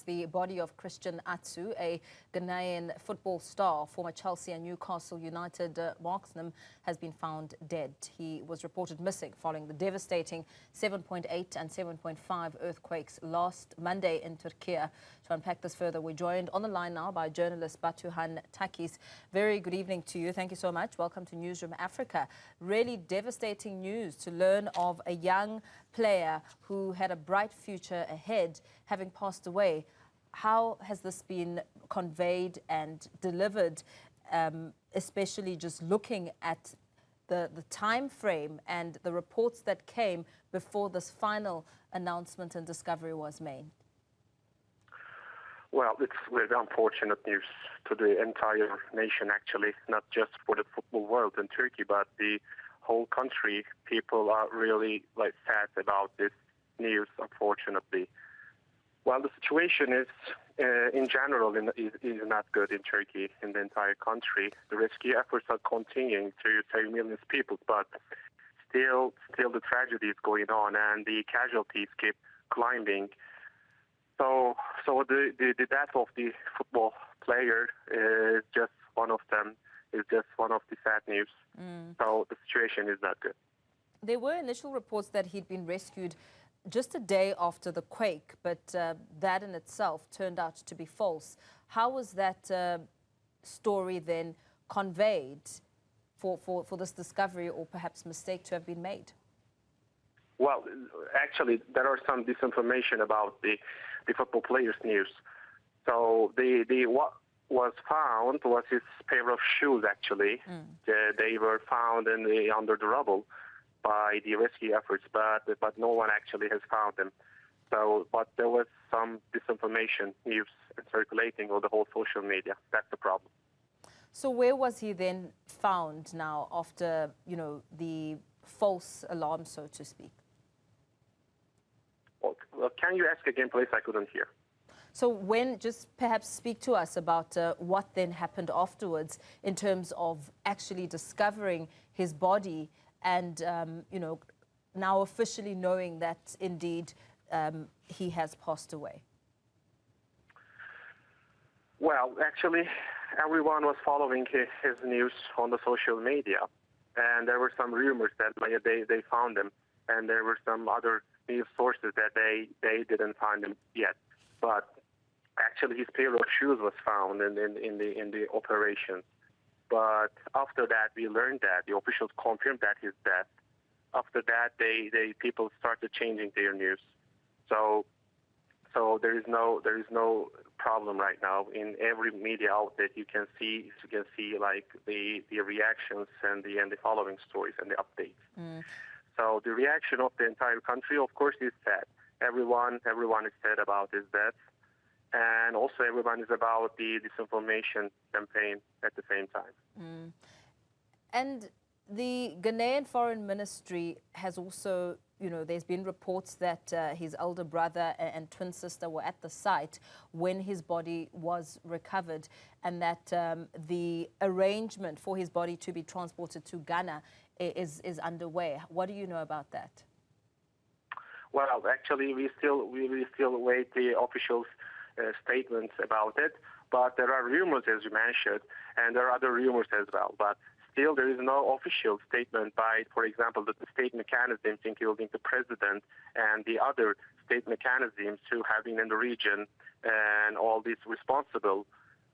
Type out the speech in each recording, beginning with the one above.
the body of Christian Atsu, a Ghanaian football star, former Chelsea and Newcastle United marksnam, has been found dead. He was reported missing following the devastating 7.8 and 7.5 earthquakes last Monday in Turkiye. To unpack this further, we're joined on the line now by journalist Batuhan Takis. Very good evening to you. Thank you so much. Welcome to Newzroom Africa. Really devastating news to learn of a young player who had a bright future ahead having passed away. How has this been conveyed and delivered, especially just looking at the time frame and the reports that came before this final announcement and discovery was made? Well, it's very unfortunate news to the entire nation, actually, not just for the football world in Turkey, but the whole country. People are really sad about this news, unfortunately. Well, the situation is, in general, is not good in Turkey, in the entire country. The rescue efforts are continuing to save millions of people, but still the tragedy is going on, and the casualties keep climbing. So the death of the football player is just one of them. Is just one of the sad news. So the situation is not good. There were initial reports that he'd been rescued just a day after the quake, but that in itself turned out to be false. How was that story then conveyed for this discovery or perhaps mistake to have been made? Well, actually, there are some disinformation about the football player's news. So what was found was his pair of shoes, actually. They were found under the rubble by the rescue efforts, but no one actually has found them. So, but there was some disinformation news circulating on the whole social media. That's the problem. So where was he then found now after, the false alarm, so to speak? Well, can you ask again, please? I couldn't hear. So just perhaps speak to us about what then happened afterwards in terms of actually discovering his body and, now officially knowing that indeed he has passed away. Well, actually, everyone was following his news on the social media, and there were some rumors that they found him, and there were some other news sources that they didn't find him yet. But actually, his pair of shoes was found in the operation. But after that, we learned that the officials confirmed that his death. After that, people started changing their news. So there is no problem right now in every media outlet. You can see like the reactions and the following stories and the updates. So the reaction of the entire country, of course, is sad. Everyone is sad about his death. And also everyone is about the disinformation campaign at the same time. And the Ghanaian Foreign Ministry has also, there's been reports that his elder brother and twin sister were at the site when his body was recovered, and that the arrangement for his body to be transported to Ghana is underway. What do you know about that? Well, actually, we still wait the officials' statements about it, but there are rumors, as you mentioned, and there are other rumors as well. But still, there is no official statement by, for example, the state mechanisms, including the president and the other state mechanisms who have been in the region, and all these responsible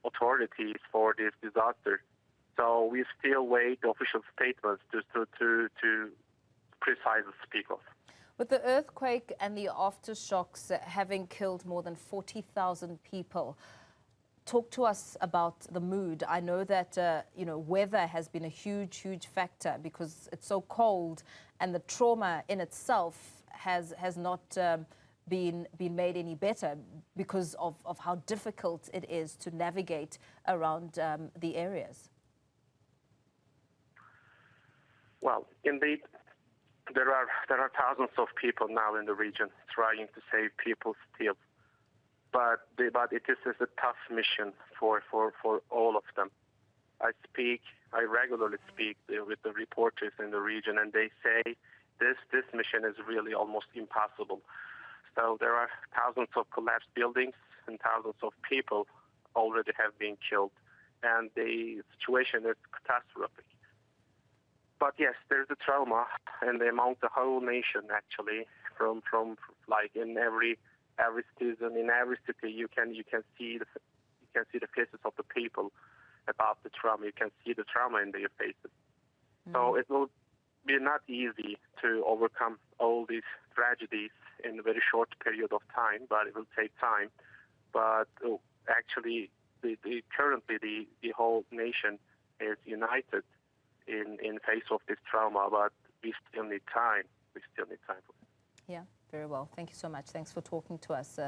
authorities for this disaster. So we still wait the official statements to precisely speak of. With the earthquake and the aftershocks having killed more than 40,000 people, talk to us about the mood. I know that, weather has been a huge factor because it's so cold, and the trauma in itself has not been made any better because of how difficult it is to navigate around the areas. Well, indeed, there are thousands of people now in the region trying to save people still, but it is a tough mission for all of them. I regularly speak with the reporters in the region, and they say this mission is really almost impossible. So there are thousands of collapsed buildings, and thousands of people already have been killed, and the situation is catastrophic. But yes, there's a trauma among the whole nation, actually, from like in every citizen, in every city, you can see the faces of the people about the trauma. You can see the trauma in their faces. So it will be not easy to overcome all these tragedies in a very short period of time, but it will take time. But actually, currently the whole nation is united in face of this trauma, but we still need time. We still need time for it. Yeah, very well. Thank you so much. Thanks for talking to us.